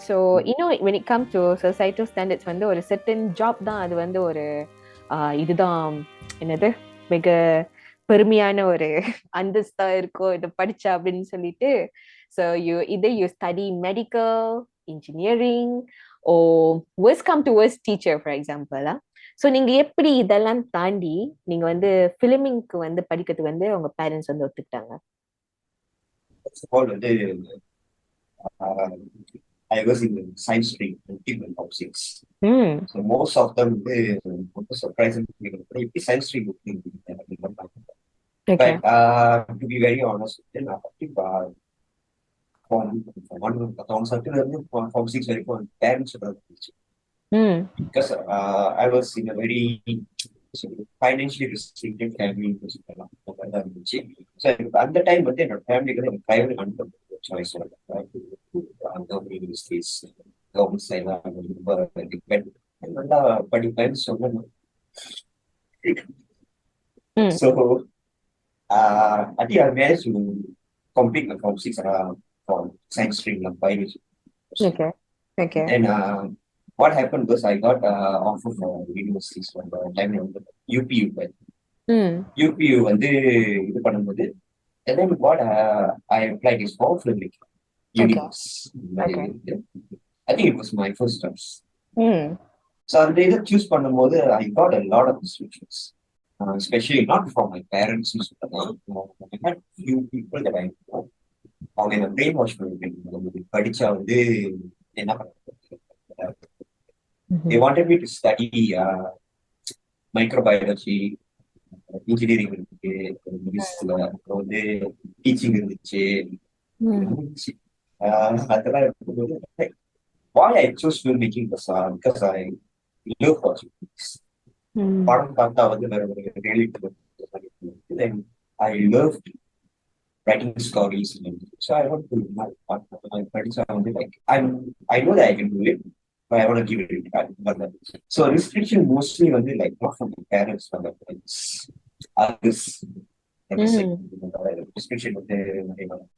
So இன்னும் when it comes to societal standards வந்து ஒரு certain job தான் அது வந்து ஒரு இதுதான் என்னது மிக பெருமையான ஒரு அந்தஸ்தா இருக்கும் இதை படிச்சா அப்படின்னு சொல்லிட்டு. So either you study medical engineering or worst come to worst teacher for example. So நீங்க எப்படி இதெல்லாம் தாண்டி நீங்க வந்து ஃபிலிமிங்க்கு வந்து படிக்கிறதுக்கு வந்து உங்க பேரண்ட்ஸ் வந்து ஒத்துக்கிட்டாங்க? வந்து I was in the science stream until my top six. So most of them ரொம்ப surprisingly எப்படி science stream Okay. but to be very honest நான் from certain இருந்து from six வரைக்கும் parents இருந்துச்சு. Because I was in a very financially restricted family. So at the time வந்து என்னோட ஃபேமிலிக்கு வந்து பிரைவேட் அனுப்ப சாய்ஸ் யூனிவர்சிட்டிஸ் கவர்மெண்ட் சைட்ல ரொம்ப டிபெண்ட் நல்லா படிப்பேன்னு சொன்னேன். So I think I managed to complete my form 6 from science stream like biology. Okay. And what happened was I got offer for universities from the time UPU. UPU வந்து இது பண்ணும்போது and then what I applied is for filmmaking. Universe. I think it was my first choice. So அந்த இதை choose பண்ணும்போது I got a lot of restrictions. Especially not from my parents. I had few people that I know. அவங்க என்ன brain wash பண்ணிருக்கேன். படிச்சா வந்து என்ன பண்ண they wanted me to study microbiology, engineering இருக்கு, அப்புறம் வந்து டீச்சிங் இருந்துச்சு. அதெல்லாம் இருக்கும்போது why I chose filmmaking was because I love watching movies. படம் பார்த்தா வந்து வேற ஒரு reality. Then I loved writing stories. So I want to படிச்சா வந்து like I know that I can do it. But I want to give it a try. So restriction mostly வந்து like not from my parents, from my friends. Others. Restriction வந்து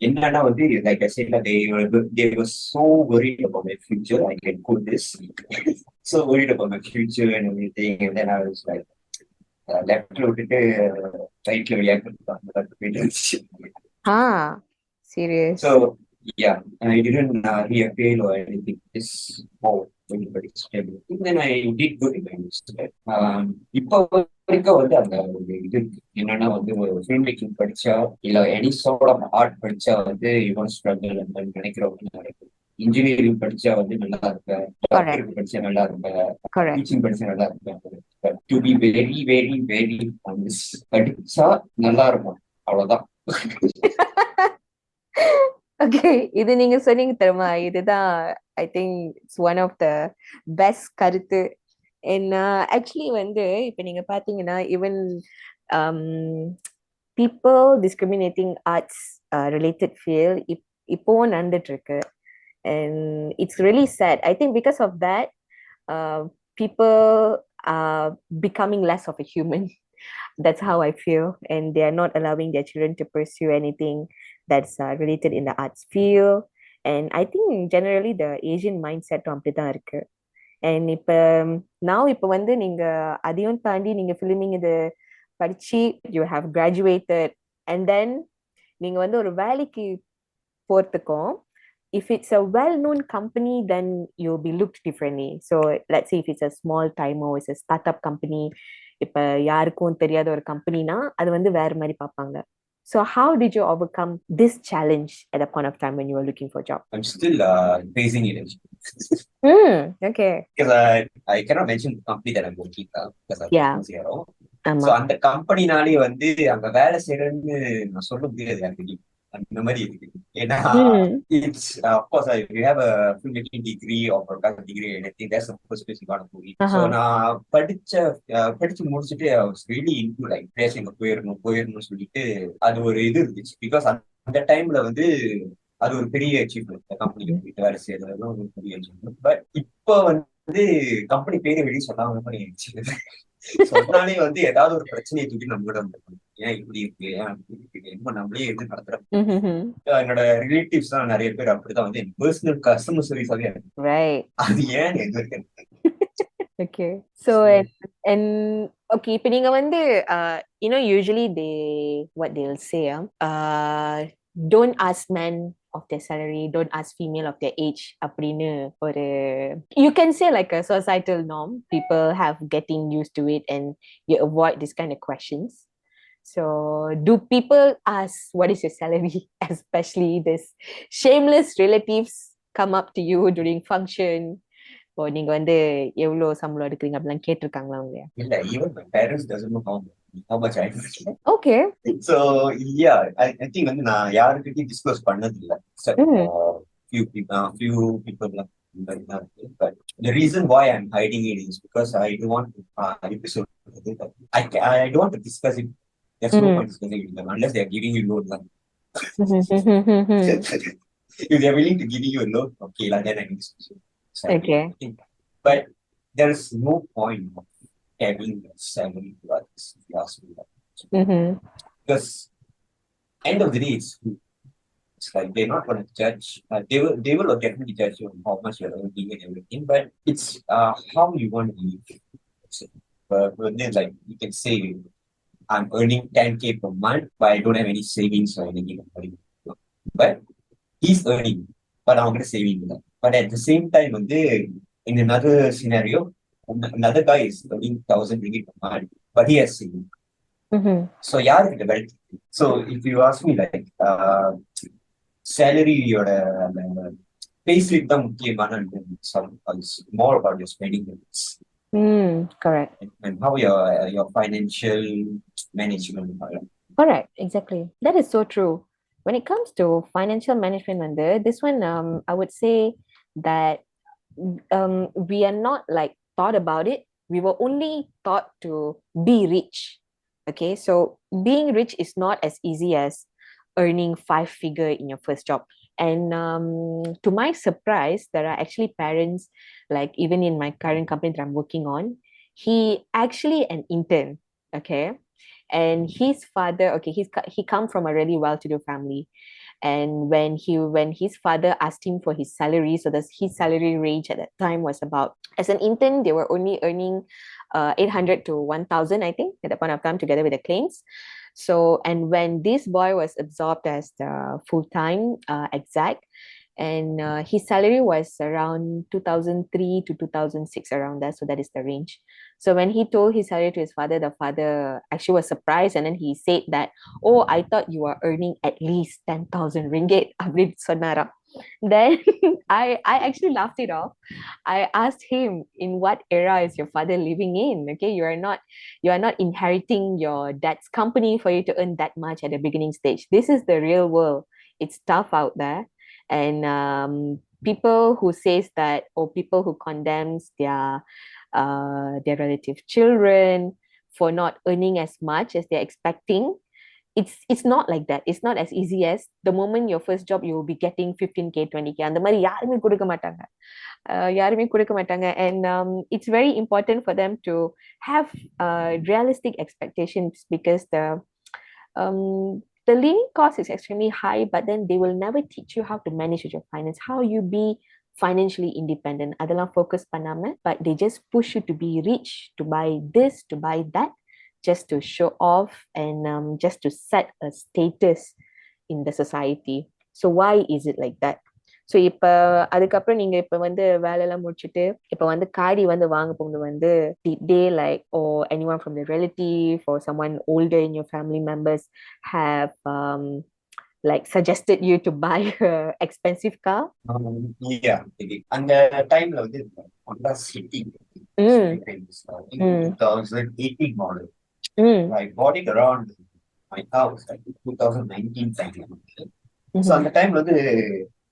என்னன்னா வந்து like I said they were so worried about my future. I can quote this. So worried about my future and everything. And then I was like left விட்டுட்டு ரைட்ல விளையாட்டு. Serious. So yeah, I didn't reappeal or anything. Just everybody stability. Then I did good in my university. இப்போ வரைக்கும் வந்து அந்த ஒரு இது என்னன்னா வந்து ஒரு ஃபிலிம் மேக்கிங் படிச்சா இல்ல எனி சார்ட் ஆஃப் ஆர்ட் படிச்சா வந்து இவன் ஸ்ட்ரகிள் அந்த நினைக்கிறவங்க நடக்கும். இன்ஜினியரிங் படிச்சா வந்து நல்லா இருப்பேன், டாக்டருக்கு படிச்சா நல்லா இருப்பேன், டீச்சிங் படிச்சா நல்லா இருப்பேன். To be very very very படிச்சா நல்லா இருக்கும், அவ்வளவுதான். ஓகே, இது நீங்க சொன்னீங்க தெரியுமா, இதுதான் I think it's one of the best கருத்து. என்ன ஆக்சுவலி வந்து இப்ப நீங்க பாத்தீங்கன்னா even people discriminating arts related field இப்போவும் நடந்துட்டு இருக்கு. And it's really sad. I think because of that people are becoming less of a human. That's how I feel. And they are not allowing their children to pursue anything that's related in the arts field. And I think generally the Asian mindset அப்படிதான் இருக்கு. And இப்போ வந்து நீங்க அதையும் தாண்டி நீங்க filming இது படிச்சு you have graduated and then நீங்க வந்து ஒரு வேலைக்கு போறதுக்கும் if it's a well-known company, then you'll be looked differently. So let's say if it's a small time or it's a startup company, இப்ப யாருக்கும் தெரியாத ஒரு கம்பெனினா அது வந்து வேற மாதிரி பார்ப்பாங்க. So how did you overcome this challenge at the point of time when you were looking for a job? I'm still facing it. Okay. Because I cannot mention the company that I'm working because I'm zero. So அந்த கம்பெனினாலே வந்து அங்க வேலை செய்யறேன்னு நான் சொல்ல முடியாது யாருக்கு. அந்த மாதிரி இருக்கு. ஏன்னா it's of course if you have a filmmaking degree or broadcast degree anything, that's the first place you got to go in. So நான் படிச்சு முடிச்சுட்டு I was really into like பேசுங்க போயிடணும்னு சொல்லிட்டு அது ஒரு இது இருந்துச்சு. பிகாஸ் அந்த டைம்ல வந்து அது ஒரு பெரிய அச்சீவ்மெண்ட், கம்பெனிக்கு போயிட்டு வேலை செய்யறது ஒரு பெரிய அச்சீவ்மெண்ட். பட் இப்போ வந்து கம்பெனி பேரை வெளியே சொல்லாம மாதிரி ஆயிடுச்சு. சொன்னாலே வந்து ஏதாவது ஒரு பிரச்சனையை தூக்கி நம்ம கூட வந்துருக்கணும். ஏன் இப்படி இருக்கு, ஏன் அப்படி இருக்கு, என்ன நம்மளே எது நடத்துறோம். என்னோட ரிலேட்டிவ்ஸ் தான் நிறைய பேர் அப்படிதான் வந்து பர்சனல் கஸ்டமர் சர்வீஸாவே Right. அது ஏன் எது இருக்கு. Okay. So and okay, இப்ப நீங்க வந்து you know usually they what they'll say don't ask men of their salary, don't ask female of their age அப்படின்னு ஒரு you can say like a societal norm people have getting used to it and you avoid this kind of questions. So do people ask what is your salary especially this shameless relatives come up to you during function இப்போ நீங்க வந்து எவ்வளவு சம்பளம் எடுக்கிறீங்க அப்படிலாம் கேட்டிருக்காங்களா அவங்க? இல்ல, even my parents doesn't know how much I make. Okay. So yeah, I think வந்து நான் யாருக்கிட்டையும் டிஸ்க்ளோஸ் பண்ணது இல்ல, except few people like that. But the reason why I'm hiding it is because I don't want to episode. I don't want to discuss it. There's no point discussing it with them unless they are giving you load. If they are willing to give you a load, okay, then I can discuss it. Okay. But there's no point of having a salary to others, if you ask me that. Because end of the day, it's like they're not going to judge. They will definitely judge you on how much you're earning and everything. But it's how you want to live. But then, like you can say, I'm earning 10K per month, but I don't have any savings or anything. But he's earning, but I'm going to saving that. But at the same time, in another scenario, another guy is earning 1,000 ringgit per month, but he has saving. So yeah, so if you ask me like salary or payslip தான் முக்கியமான, it's more about your spending habits. Correct. And how your financial management. Correct, exactly. That is so true. When it comes to financial management, this one I would say that we are not like thought about it. We were only taught to be rich. Okay, so being rich is not as easy as earning 5 figure in your first job. And to my surprise, there are actually parents, like even in my current company that I'm working on, he actually an intern. Okay, and his father, okay, he come from a really well-to-do family. And when his father asked him for his salary, so his salary range at that time was about, as an intern they were only earning 800 to 1,000, I think, at that point of time, together with the claims. So and when this boy was absorbed as the full-time exec, and his salary was around 2003 to 2006, around that, so that is the range. So when he told his salary to his father, the father actually was surprised, and then he said that, oh, I thought you were earning at least 10,000 ringgit. Then I actually laughed it off. I asked him, in what era is your father living in? Okay, you are not inheriting your dad's company for you to earn that much at the beginning stage. This is the real world. It's tough out there. And people who says that, or people who condemns their relative children for not earning as much as they're expecting, it's not like that. It's not as easy as the moment your first job you will be getting 15K 20K அந்த மாதிரி யாருமே கொடுக்க மாட்டாங்க. And it's very important for them to have realistic expectations, because the living cost is extremely high, but then they will never teach you how to manage your finance, how you be financially independent. அதெல்லாம் focus பண்ணாம, but they just push you to be rich, to buy this, to buy that, just to show off, and just to set a status in the society. So why is it like that? So இப்போ அதுக்கப்புறம் நீங்க இப்போ வந்து வேலையெல்லாம் முடிச்சுட்டு இப்போ வந்து காடி வந்து வாங்க போகும்போது வந்து they like, or anyone from the relative or someone older in your family members have like suggested you to buy a expensive car? Yeah, அந்த டைம்ல வந்து Honda City in 2018 model. I bought it around my house, like 2019 time. So அந்த டைம்ல வந்து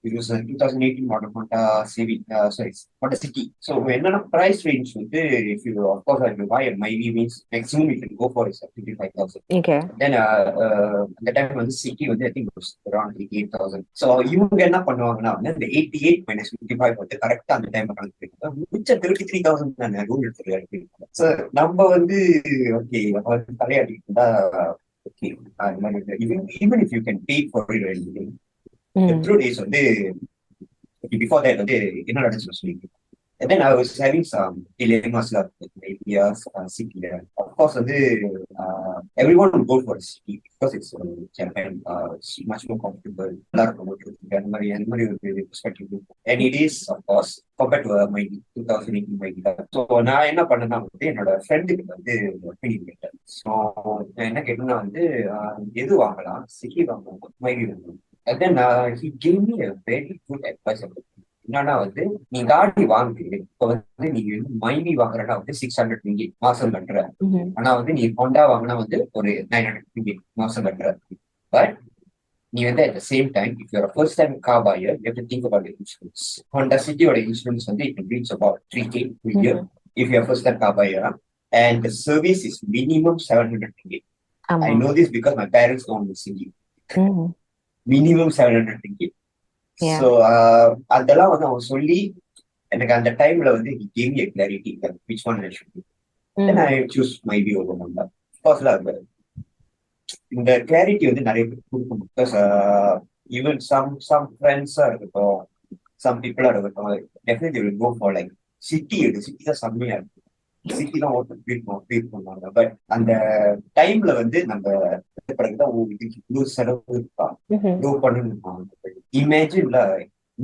It was a 2018 model Honda Civic, sorry, Honda City. So என்னன்னா price range வந்து, if you of course if you buy a Myvi means maximum you can go for is 55,000. Okay. Then அந்த time வந்து city வந்து I think it was around 88,000. So இவங்க என்ன பண்ணுவாங்கன்னா வந்து அந்த 88 minus 55 வந்து கரெக்டா அந்த டைம் கணக்கு மிச்சம் 33,000 தானே ரூல் எடுத்துருக்காரு. ஸோ நம்ம வந்து ஓகே அப்ப வந்து தலையாடிட்டு இருந்தா ஓகே அது மாதிரி even if you can pay for it or anything, the truth is வந்து before that வந்து என்ன நடந்துச்சு சொல்லி. And then I was having some dilemmas with my ideas, city. Of course, everyone would go for the city because it's Japan. It's much more comfortable. Perspective. And it is, of course, compared to my 2018 my guitar. So நான் என்ன பண்ணேன்னா வந்து என்னோட ஃப்ரெண்டுக்கு வந்து opinion கேட்டேன். So நான் என்ன கேட்டேன்னா வந்து எது வாங்கலாம், சிட்டி வாங்கலாம், மைவி வாங்கலாம். And then he gave me a very good advice about it. என்னன்னா வந்து நீ காடி வாங்கு, இப்ப வந்து நீ மைவி வாங்குறனா வந்து 600 ringgit மாசம் கட்டுற. ஆனா வந்து நீ ஹோண்டா வாங்கினா வந்து ஒரு 900 ringgit மாசம் கட்டுற. பட் நீ வந்து at the same time, if you're a first time car buyer, you have to think about the insurance. Honda City ஓட insurance வந்து it will reach about 3K per year if you're a first time car buyer. And the service is minimum 700 ringgit. I know this because my parents own the city. Minimum 700 ringgit. So அதெல்லாம் வந்து அவன் சொல்லி எனக்கு அந்த டைம்ல வந்து he gave me a clarity that which one I should do. Then I choose maybe over Honda. Of course இந்த clarity வந்து நிறைய பேர் கொடுக்கணும். Because even some friends இருக்கட்டும், some people இருக்கட்டும், definitely will go for like city தான் செம்மையா இருக்கு, சிட்டி தான் ஃபீல் பண்ணுவாங்க. பட் அந்த டைம்ல வந்து நம்ம பிறகுதான் இதுக்கு இவ்வளவு செலவு இருக்கா, இவ்வளவு பண்ணணும். இமேஜின்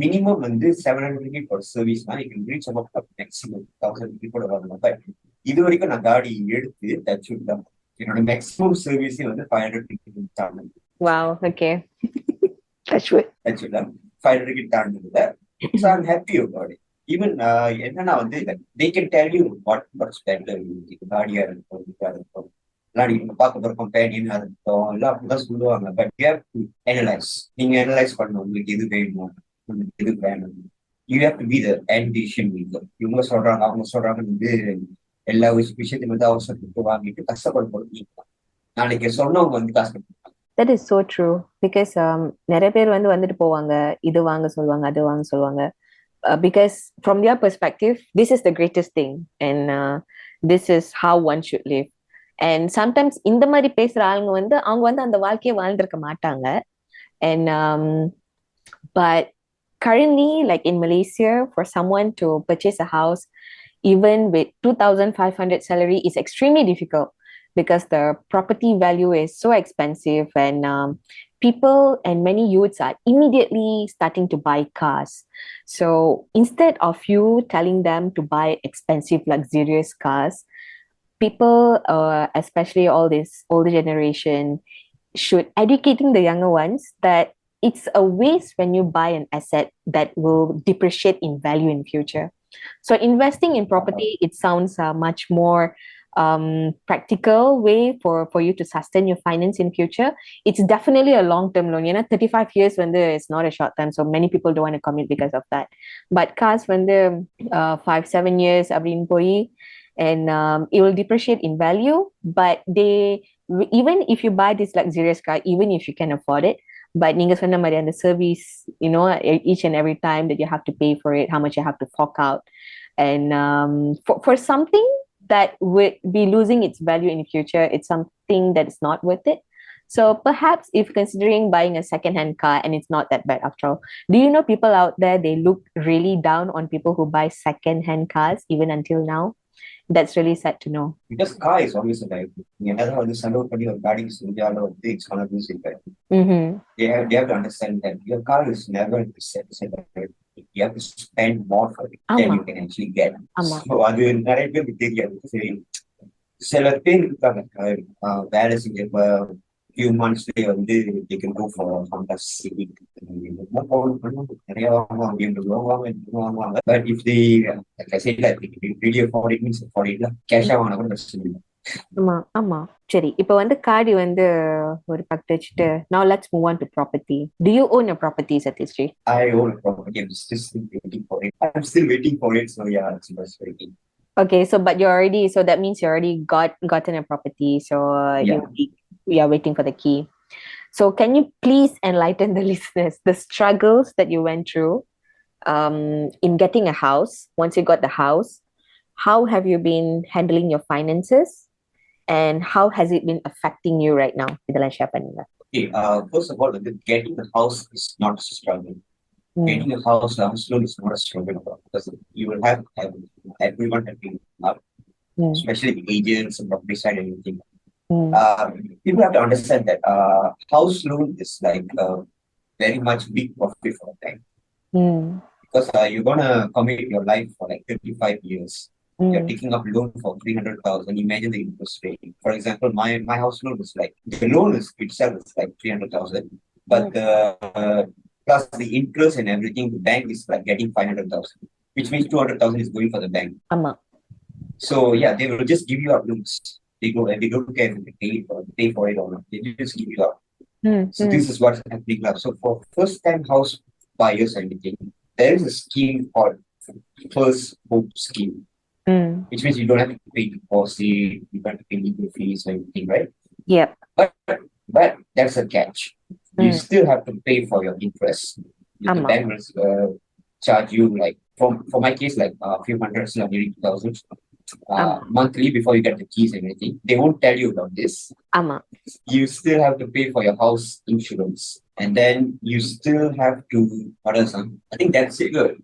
மினிமம் வந்து 700 ringgit for service னா you can reach about maximum 1000 ringgit கூட வரலாம். பட் இது வரைக்கும் நான் காடி எடுத்து தச்சுதான் என்னோட மேக்ஸிமம் சர்வீஸே வந்து 500 ringgit தாண்டது. Wow, okay. Actually 500 ringgit தாண்டதுல. So I'm happy about it. Even என்னன்னா வந்து they can tell you what's better, காடியா இருக்கட்டும், இதா இருக்கட்டும், இல்லாடி பார்க்க போற கம்பெனியா இருக்கட்டும், எல்லாம் அப்படிதான் சொல்லுவாங்க. But you have to analyse. நீங்க அனலைஸ் பண்ணணும் உங்களுக்கு எது வேணும், உங்களுக்கு எது வேணும். You have to be the end decision maker. இவங்க சொல்றாங்க அவங்க சொல்றாங்கன்னு வந்து எல்லா விஷயத்தையும் வந்து அவசரத்துக்கு வாங்கிட்டு கஷ்டப்பட போறது. நாளைக்கு சொன்னவங்க வந்து கஷ்டப்படுறாங்க. That is so true because நிறைய பேர் வந்துட்டு போவாங்க, இது வாங்க சொல்லுவாங்க, அது வாங்க சொல்லுவாங்க. Because from their perspective, this is the greatest thing and this is how one should live. And sometimes இந்த மாதிரி பேசுற ஆளுங்க அவங்க அந்த வாழ்க்கையை வாழ்ந்திருக்க மாட்டாங்க. And but currently, like in Malaysia, for someone to purchase a house even with 2,500 salary is extremely difficult because the property value is so expensive and people and many youths are immediately starting to buy cars. So instead of you telling them to buy expensive, luxurious cars, people, especially all this older generation, should educating the younger ones that it's a waste when you buy an asset that will depreciate in value in future. So investing in property, it sounds much more practical way for you to sustain your finance in future. It's definitely a long-term loan. 35 years it's not a short time. So many people don't want to commit because of that. But cars 5-7 years and it will depreciate in value. But even if you buy this luxurious car, even if you can afford it, but நீங்க சொன்ன மாதிரி அந்த service, each and every time that you have to pay for it, how much you have to fork out, and for something that would be losing its value in the future, it's something that is not worth it. So perhaps if considering buying a second-hand car, and it's not that bad after all, do you know people out there, they look really down on people who buy second-hand cars even until now? That's really sad to know. Because car is always a liability. நீ என்னதான் வந்து செலவு பண்ணி ஒரு காடி செஞ்சாலும் வந்து it's gonna lose it. They have to understand that your car is never set. You have to spend more for it than you can actually get. So அது நிறைய பேருக்கு தெரியாது. சரி, சில பேர் இருக்காங்க வேலை செஞ்ச few months வந்து they can go for Honda Civic. நிறைய வாங்குவாங்க. But if they, like I said, like they really afford it, means afford it, cash வாங்கினா கூட பிரச்சனை இல்லை. ஆமா சரி இப்போ வந்து காடி வந்து ஒரு பக்கத்து வச்சுட்டு now let's move on to property. Do you own a property, Sathis G? I own a property. I'm still waiting for it. I'm still waiting for it. So yeah, it's just waiting. Okay, so but you're already, so that means you already gotten a property, so Yeah. you are waiting for the key. So can you please enlighten the listeners the struggles that you went through in getting a house? Once you got the house, how have you been handling your finances, and how has it been affecting you right now? இதெல்லாம் share பண்ணுங்க. Okay. First of all, getting a house is not a struggle. Getting a house loan is not a struggle at all, because you will have everyone helping up, especially the agents and property side and everything. People have to understand that house loan is like very much big profit for a time, because you're gonna commit your life for like 35 years. You're taking up loan for 300,000. Imagine the interest rate. For example, my house loan is like, the loan is itself is like 300,000, but the plus the interest and everything, the bank is like getting 500,000, which means 200,000 is going for the bank. ஆமா. So yeah, they will just give you up loans. They don't care if they pay for it or not. They just give you up. So this is what's happening now. So for first time house buyers and everything, there is a scheme called First Hope Scheme, which means you don't have to pay deposit, you don't have to pay legal fees or anything, right? Yep. But that's a catch. You still have to pay for your interest. The ஆமா. bank will charge you like, for my case, like a few hundreds, like nearly 2,000 monthly before you get the keys and everything. They won't tell you about this. ஆமா. You still have to pay for your house insurance, and then you still have to, what else? I think that's it. Good.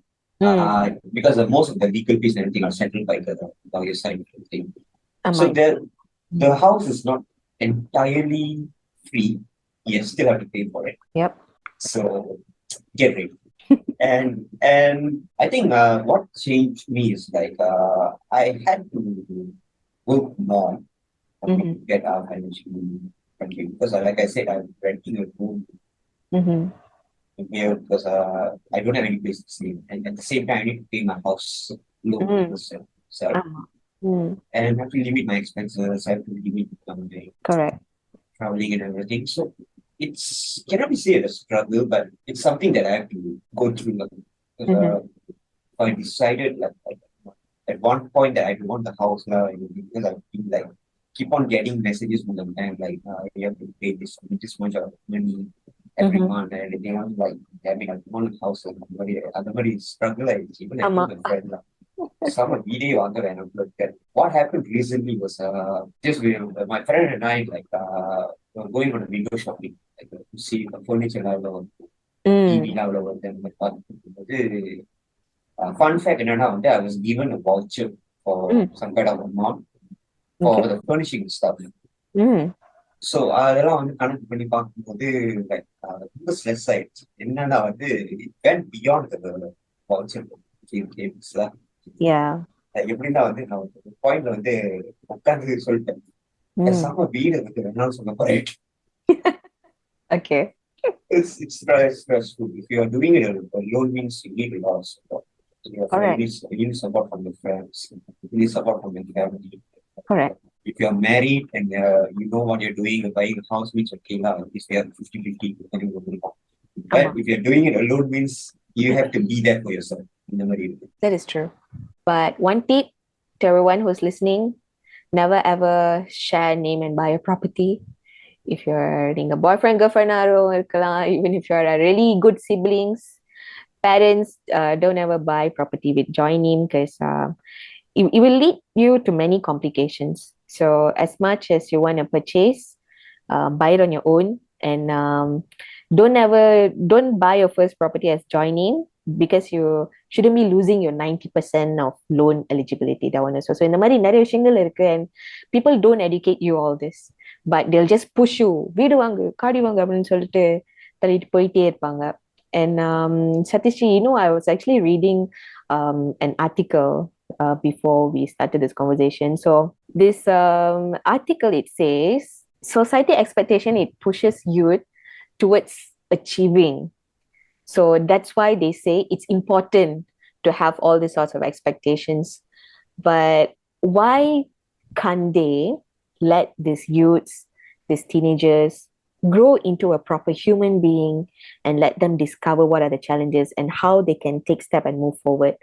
Because most of the legal fees and everything are settled by the lawyer side and everything. So ஆமா. the house is not entirely free. You still have to pay for it. Yep. So get ready. And I think what changed me is like I had to work more to get our financial country, because like I said, I'm renting a room here because I don't have any place to stay, and at the same time I need to pay my house loan itself. ஆமா. And I have to limit my expenses. I have to limit my Correct. traveling and everything. So it's, cannot be said a struggle, but it's something that I have to go through. Because I decided like at one point that I don't want the house now, because I feel like keep on getting messages from the bank like you have to pay this much of money every month and everything. I was like, damn it, I don't want a house. Other struggle. Even I ஆமா. told my friend some video on the random look at what happened recently was just my friend and I like were going on a window shopping, like to see the furniture level, TV level, and then fun fact, I was given a voucher for some kind of amount for the furnishing stuff. So அதெல்லாம் வந்து கணக்கு பண்ணி பார்க்கும்போது like ரொம்ப stress ஆயிடுச்சு. என்னன்னா வந்து it went beyond the voucher games. Yeah. எப்படின்னா வந்து நான் ஒரு பாயிண்ட்ல வந்து உட்காந்து சொல்லிட்டேன், பேசாம வீடு வந்து வேணாம்னு சொன்ன போறேன். Okay. It's stressful. If you are doing it alone, means you need a lot of support. You need support from your friends. You need support from your family. Correct. If you are married and you know what you're doing, you're buying a house, means okay now. At least we have 50-50. But if you're doing it alone, means you have to be there for yourself. That is true. But one tip to everyone who's listening, never ever share name and buy a property. If you're a boyfriend, girlfriend, even if you're a really good siblings, parents, don't ever buy property with joint name, because it will lead you to many complications. So as much as you want to purchase, buy it on your own, and don't buy your first property as joint name, because you shouldn't be losing your 90% of loan eligibility. That one also. So in the மாதிரி நிறைய விஷயங்கள் இருக்கு, and people don't educate you all this, but they'll just push you, வீடு வாங்கு காடி வாங்கு அப்படின்னு சொல்லிட்டு தள்ளிட்டு போயிட்டே இருப்பாங்க. And Sathis G, I was actually reading an article before we started this conversation. So this article, it says society expectation, it pushes youth towards achieving. So that's why they say it's important to have all these sorts of expectations. But why can't they let these youths, these teenagers grow into a proper human being and let them discover what are the challenges and how they can take step and move forward?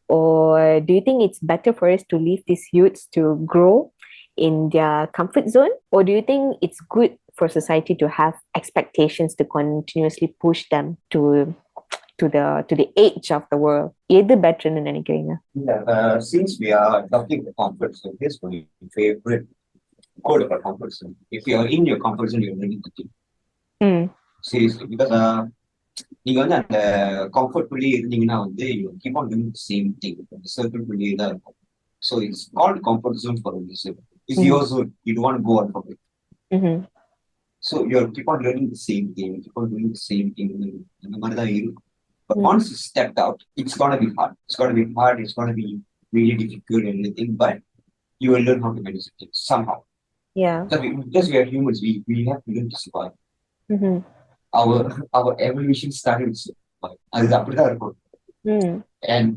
Or do you think it's better for us to leave these youths to grow in their comfort zone? Or do you think it's good for society to have expectations to continuously push them to the edge of the world? எது பெட்டர்னு நினைக்கிறீங்க? Since we are talking about comfort zone, here's my favorite quote about comfort zone. If you are in your comfort zone, you're learning to think. Seriously, because நீங்க வந்து அந்த comfort குள்ளேயே இருந்தீங்கன்னா வந்து you keep on doing the same thing. Circle குள்ளேயே தான் இருக்கும். So it's called comfort zone for a reason. It's your zone. You don't want to go out from it. So you keep on learning the same thing. You keep on doing the same thing. அந்த மாதிரி தான் இருக்கும். But once you stepped out, it's gonna be hard. It's gonna be hard. It's gonna be really difficult and everything. But you will learn how to manage it somehow. Yeah. Because we are humans, we have to learn to survive. Our evolution started with survive. அது அப்படிதான் இருக்கும். And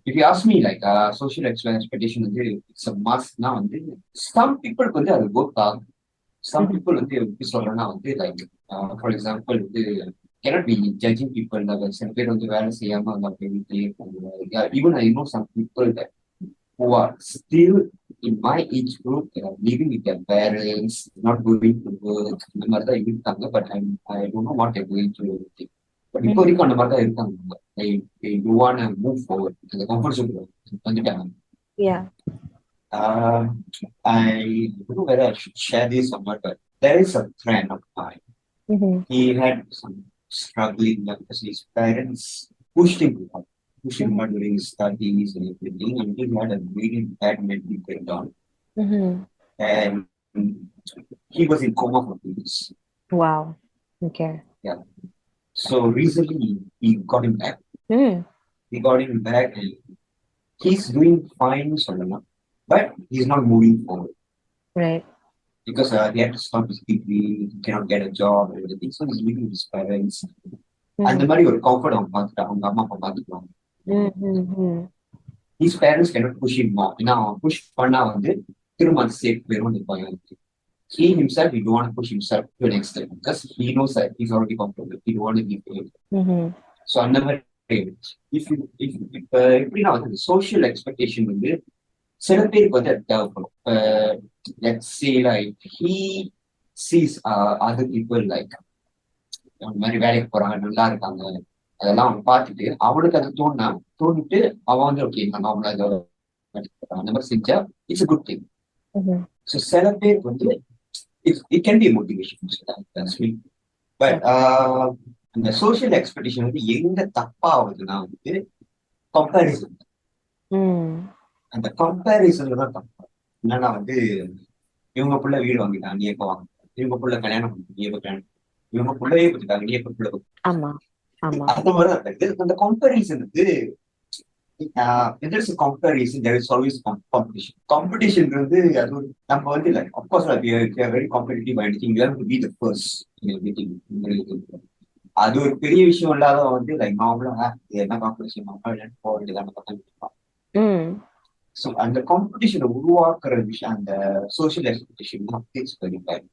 if you ask me, like social expectation வந்து it's a must. நான் வந்து some people வந்து அது work ஆகும். Some people வந்து எப்படி சொல்றேன்னா வந்து like for example வந்து cannot be judging people. சில பேர் வந்து வேலை செய்யாம அந்த வீட்டிலேயே இருப்பாங்க. Even I know some people that who are still in my age group, they are living with their parents, not going to work. இந்த மாதிரி தான் இருக்காங்க. But I don't know what they're going through. But இப்போ வரைக்கும் அந்த மாதிரி தான் இருக்காங்க. They do want to move forward. அந்த comfort zone வந்துட்டாங்க. Yeah. I don't know whether I should share this or not, but there is a friend of mine. He had some struggling because his parents pushed him not during his studies and everything, and he had a really bad mental breakdown. And he was in coma for 2 weeks. Wow. Okay. Yeah. So recently he got him back. He got him back and he's doing fine, but he's not moving forward. Right. Because he had to stop his degree, he cannot get a job and everything. So he's living with his parents. அந்த மாதிரி ஒரு comfort அவங்க பார்த்துட்டாங்க, அவங்க அம்மா அப்பா பார்த்துக்குவாங்க. His parents cannot push him more. ஏன்னா அவன் புஷ் பண்ணா வந்து திரும்ப அந்த சேஃப் போயிடும் நிற்பாங்க. He himself, he don't want to push himself to an extent because he knows that he's already comfortable. He don't want to give pain. So அந்த மாதிரி எப்படின்னா வந்து சோஷியல் எக்ஸ்பெக்டேஷன் வந்து சில பேருக்கு வந்து அது தேவைப்படும். Let's say like he sees other people like அந்த மாதிரி வேலைக்கு போறாங்க, நல்லா இருக்காங்க, அதெல்லாம் அவன் பார்த்துட்டு அவனுக்கு அது தோணிட்டு அவன் வந்து ஓகே நான் நார்மலா அந்த மாதிரி செஞ்சா it's a good thing. So சில பேருக்கு வந்து it can be a motivation, but அந்த சோஷியல் எக்ஸ்பெக்டேஷன் வந்து எங்க தப்பா ஆகுதுன்னா வந்து கம்பேரிசன். அந்த கம்பேரிசன்ல தான் தப்பு. என்னன்னா வந்து இவங்க புள்ள வீடு வாங்கிட்டாங்க, நீ எப்ப வாங்க, இவங்க புள்ள கல்யாணம் பண்ணிட்டு நீ எப்ப கல்யாணம், இவங்க புள்ளையே கொடுத்துட்டாங்க, நீ எப்ப புள்ள அந்த மாதிரிதான் இருக்கு. அந்த கம்பேரிசன் வந்து there's a comparison, there is always competition. Competition வந்து அது நம்ம வந்து like of course like we are very competitive and anything, we have to be the first in everything. அது ஒரு பெரிய விஷயம் இல்லாத வந்து லைக் நார்மலா என்ன காம்படிஷன் போக வேண்டியதான பார்த்தாங்க. ஸோ அந்த காம்படிஷனை உருவாக்குற விஷயம் அந்த சோஷியல் எக்ஸ்பெக்டேஷன் தான் it's very bad.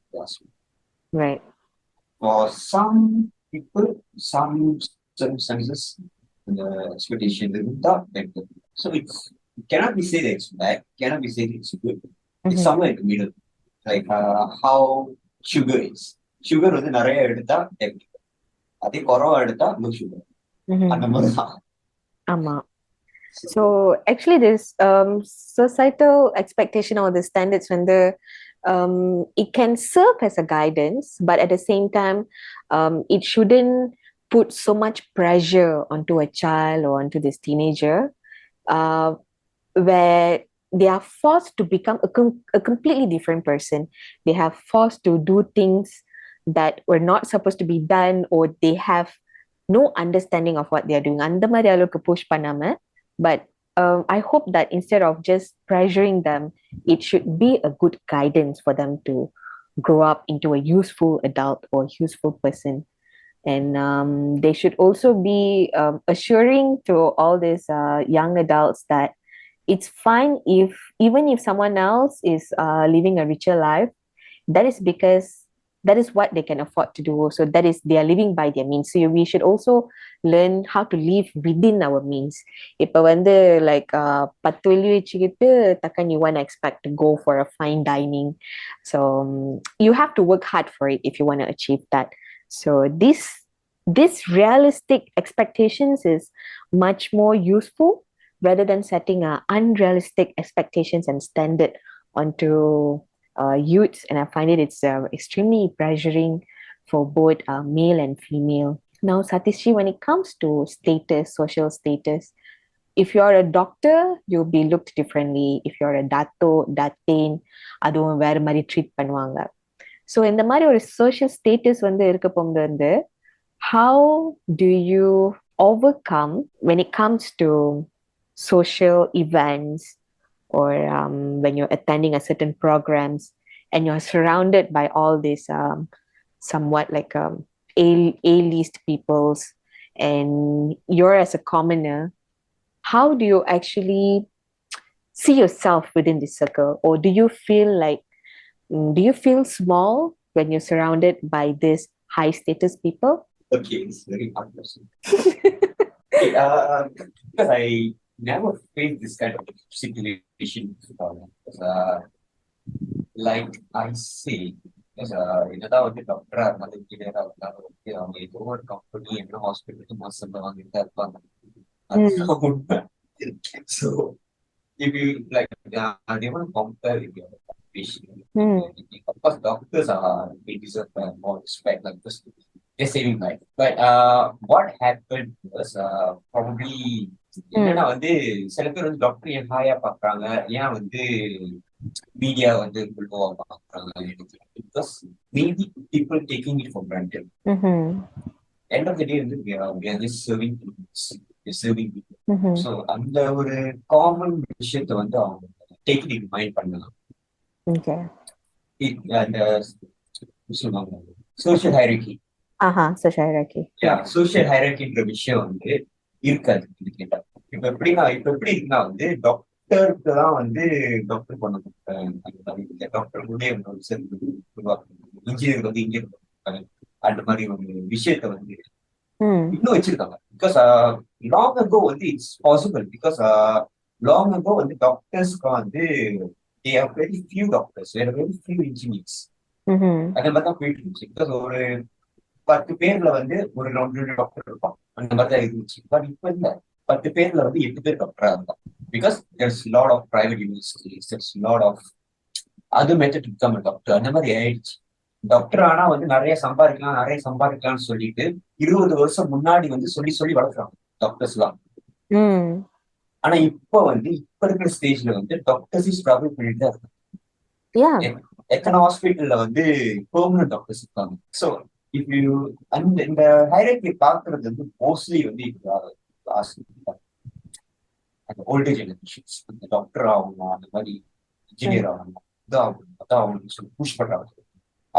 For some people, some circumstances, the expectation இருந்தா better. So it's cannot be said it's bad, cannot be said it's good. It's somewhere in the middle. Like how sugar is. Sugar வந்து நிறைய எடுத்தா அதே குறவா எடுத்தா no sugar. அந்த மாதிரி தான். ஆமா. So actually this societal expectation or the standards வந்து it can serve as a guidance, but at the same time it shouldn't put so much pressure onto a child or onto this teenager where they are forced to become a completely different person. They are forced to do things that were not supposed to be done, or they have no understanding of what they are doing. அந்த மாதிரி அளவுக்கு push பண்ணாம, but I hope that instead of just pressuring them, it should be a good guidance for them to grow up into a useful adult or useful person. And they should also be assuring to all these young adults that it's fine if even if someone else is living a richer life, that is because that is what they can afford to do. So that is they are living by their means. So we should also learn how to live within our means. இப்ப வந்து like 10 வெள்ளி வச்சுக்கிட்டு takkan you want to expect to go for a fine dining. So you have to work hard for it if you want to achieve that. So this realistic expectations is much more useful rather than setting unrealistic expectations and standard onto youths, and I find it's extremely pressuring for both male and female. Now, Sathis G, when it comes to status, social status, if you're a doctor, you'll be looked differently. If you're a dato, datin, அதுவும் வேற மாதிரி treat பண்ணுவாங்க. So இந்த மாதிரி ஒரு social status வந்து இருக்க போகுது வந்து, how do you overcome when it comes to social events, or when you're attending a certain programs and you're surrounded by all these somewhat like A-list peoples, and you're as a commoner, how do you actually see yourself within this circle? Or do you feel like, do you feel small when you're surrounded by these high status people? Okay, it's very hard question. Because I never faced this kind of situation. Like I say, என்னதான் வந்து டாக்டரா இருந்தாலும் இன்ஜினியரா இருந்தாலும் வந்து அவங்க ஏதோ ஒரு கம்பெனி என்ன ஹாஸ்பிட்டலுக்கு மாசம் வாங்கிட்டு தான் இருப்பாங்க. அதுதான் உண்மை. So if you like, they want to compare with your patient. Of course, doctors they deserve more respect, like this. They're saving life. But what happened was probably என்னன்னா வந்து சில பேர் வந்து டாக்டர் ஏன் ஹாயா பாக்குறாங்க, ஏன் வந்து மீடியா வந்து லோவா பாக்குறாங்க, because maybe people taking it for granted. End of the day வந்து we are just serving people. So அந்த ஒரு காமன் விஷயத்தை வந்து அவங்க டேக் இட் மைண்ட் பண்ணலாம். அந்த சொல்லுவாங்க சோஷியல் ஹைரார்கி. சோஷியல் ஹைரார்கின்ற விஷயம் வந்து இருக்காது கேட்டா. இப்ப எப்படின்னா இருக்குன்னா வந்து டாக்டருக்கு தான் வந்து டாக்டர் பண்ண டாக்டர் கூட இன்ஜினியர் வந்து இன்ஜினியர் அந்த மாதிரி ஒரு விஷயத்த வந்து இன்னும் வச்சிருக்காங்க. பிகாஸ் லாங் அகோ வந்து it's possible. Because long ago வந்து டாக்டர்ஸ்க்கு வந்து they are very few doctors, there are very few engineers. அந்த மாதிரி தான் போயிட்டு இருந்துச்சு. பிகாஸ் ஒரு 10 பேர்ல வந்து ஒரு 2 டாக்டர் இருப்பான், அந்த மாதிரி தான் இருந்துச்சு. பட் இப்ப இல்ல, 10 பேர்ல வந்து 8 பேர் டாக்டரா இருந்தான். Because there's lot of private universities, there's lot of other method to become a doctor. அந்த மாதிரி ஆயிடுச்சு. டாக்டர் ஆனா வந்து நிறைய சம்பாதிக்கலாம்னு சொல்லிட்டு 20 வருஷம் முன்னாடி வந்து சொல்லி வளர்க்குறாங்க டாக்டர்ஸ் எல்லாம். ஆனா இப்ப இருக்கிற ஸ்டேஜ்ல வந்து டாக்டர்ஸ் ஸ்ட்ரகிள் பண்ணிட்டு தான் இருக்காங்க. எத்தனை ஹாஸ்பிட்டல்ல வந்து பெர்மனன்ட் டாக்டர்ஸ் இருக்காங்க. ஸோ இஃப் யூ இந்த ஹைரார்கி பார்க்கறது வந்து மோஸ்ட்லி வந்து அந்த ஓல்டேஜ் ஜெனரேஷன்ஸ், அந்த டாக்டர் ஆகணும், அந்த மாதிரி இன்ஜினியர் ஆகணும், அதான் அவங்களுக்கு சொல்லி புஷ் பண்றாங்க.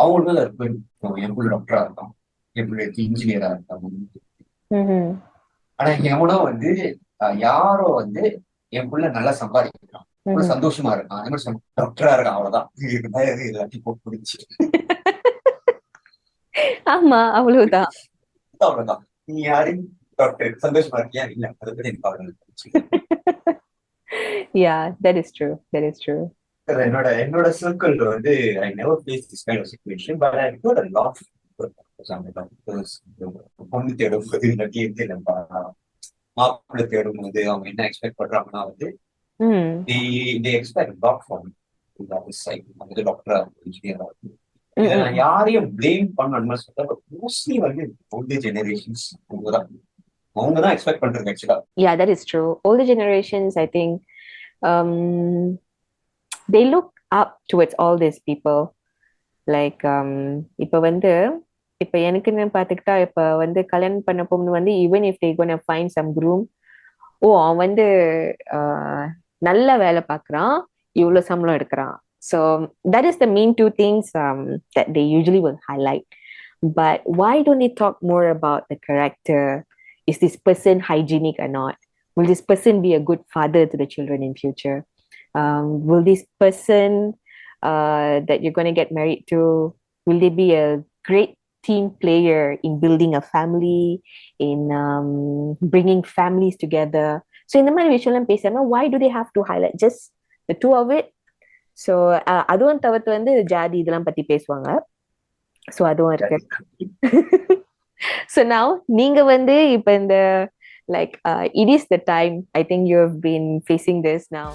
அவங்களுக்கு தான் இருக்கு என் பிள்ளை டாக்டரா இருக்கான், என் பிள்ளை இன்ஜினியரா இருக்காங்க. ஆனா எவனோ வந்து யாரோ வந்து என் பிள்ளை நல்லா சம்பாதிக்கிறான், சந்தோஷமா இருக்கான், அந்த மாதிரி டாக்டரா இருக்கான், அவ்வளவுதான் எல்லாத்தையும் போட்டு முடிச்சு. ஆமா, அவ்வளவுதான். அவ்வளவுதான். நீ யாரு டாக்டர் சந்தோஷமா இருக்கியா? இல்ல, அதை பத்தி எனக்கு கவலை. Yeah, that is true. என்னோட சர்க்கிள்ல வந்து I never faced this kind of situation, but I heard a lot of doctors பொண்ணு தேடும் போது இல்லாட்டி மாப்பிள்ளை தேடும் போது அவங்க என்ன எக்ஸ்பெக்ட் பண்றாங்கன்னா வந்து they expect a lot from this side. வந்து டாக்டரா இன்ஜினியரா இதை நான் யாரையும் பிளேம் பண்ணணும்னு சொல்றேன். மோஸ்ட்லி வந்து ஓல்டர் ஜெனரேஷன்ஸ் அவங்க தான் எக்ஸ்பெக்ட் பண்றாங்க ஆக்சுவலா. Yeah, that is true. Older generations, I think, they look up towards all these people. Like இப்ப எனக்குன்னு பாத்துக்கிட்டா, இப்ப வந்து கல்யாணம் பண்ண பொண்ணு வந்து even if they gonna find some groom, அவன் வந்து நல்ல வேலை பாக்குறான், இவ்வளவு சம்பளம் எடுக்கிறான். So that is the main two things that they usually will highlight. But why don't they talk more about the character? Is this person hygienic or not? Will this person be a good father to the children in future? Will this person that you're going to get married to, will they be a great team player in building a family, in bringing families together? So இந்த மாதிரி விஷயம்லாம் பேசாம why do they have to highlight just the two of it? So அதுவும் தவிர்த்து வந்து ஜாதி இதெல்லாம் பத்தி பேசுவாங்க. So அதுவும் இருக்கு. So now நீங்க வந்து இப்ப இந்த like it is the time, I think you have been facing this now.